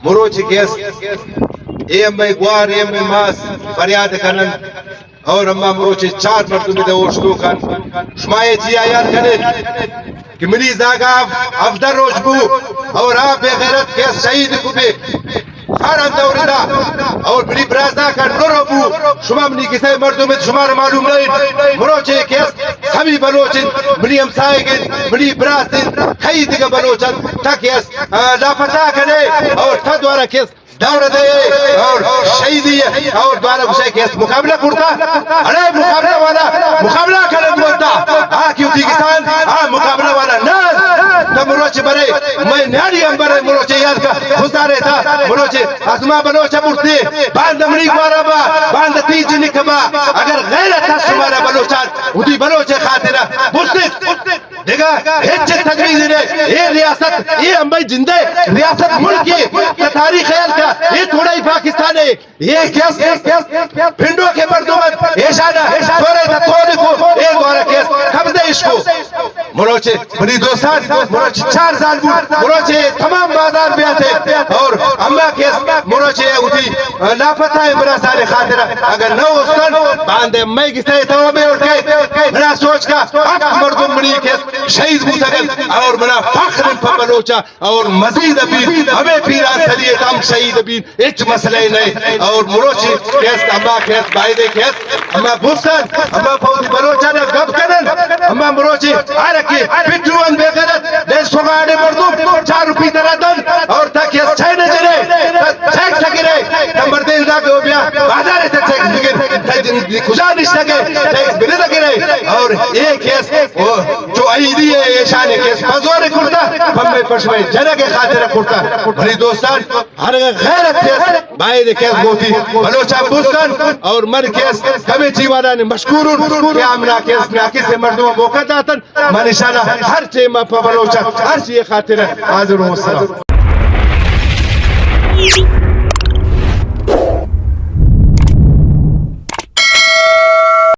مروچ case M بھائی گوار M بھائی ماس فریاد کنن اور اما مروچ 4 مرتبہ دے اوشتو کن شمائے چی آیات کنے کہ منی زاگا افدر روشبو اور آپ بے غیرت کیس شہید کو بے خارن دوری دا اور منی برازا کا نربو شما منی کسے مردوں میں شمار معلوم نہیں مروچے کیس سبھی بلوچن منی امسائے گن منی برازن خید کا بلوچن تا کیس لاپتا کنے اور تا دوارا کیس دور دے اور شہیدی اور دوارا گشے کیس مقابلہ کرتا ارے مقابلہ والا مقابلہ کرن بولتا کیوں تھی کسان مقابلہ والا نا تم مروچے برے میں نیاری امبرے مروچے یاد کا خسارے تھا مروچے اسما بلوچہ مرتے باند امریک مارا با باند تیج نکبا اگر غیرت تھا شمارا بلوچان ادھی بلوچے خاطرہ بستت دیکھا ہچ تجویز نے یہ ریاست یہ امبائی جندے ریاست ملکی تاریخ خیال کا یہ تھوڑا ہی پاکستان ہے یہ کیس پھنڈوں کے مردمت ایشانہ سورے تھا توڑے کو ایک وارا کیس قبضہ عشقو مروچے بنی 2 سال مروچے 4 سال بود مروچے تمام بازار میں آتے اور امبا کیس مروچے ادھی لاپتہ ہے برا سارے خاطرہ اگر نو استن باندے میں کسے تو میں اٹھ گئے میرا سوچ کا مردم بنی کیس شہید بوتگل اور منا فخر پا بلوچا اور مزید ابھی ہمیں پیران سلیت ہم شہید ابھی اچ مسئلہ نہیں اور مروچی کیس اما کیس بائدے کیس اما بوستان اما فوزی بلوچا نے گب کنن اما مروچی آرکی پٹروان بے غلط دے سوگانے مردم 4 روپی ترہ دن اور تا کیس چھے نجرے چھیک سکرے نمبر دے دا گو بیا بازارے تا چھیک سکر کجا نشتا گے چھیک بلے سکرے اور یہ کیس جو عیدی ہے یہ شان کیس مزور کرتا ہمیں پشمے جنہ کے خاطر کرتا بھلی دوستان ہر غیرت کیس بائی دے کیس گوتی بلوچا بوستان اور من کیس کمی چیوانا نے مشکورون کہ امنا کیس ناکی سے مردوں موقع داتن منشانہ ہر چیمہ پا بلوچا ہر چیئے خاطر حاضر ہوں السلام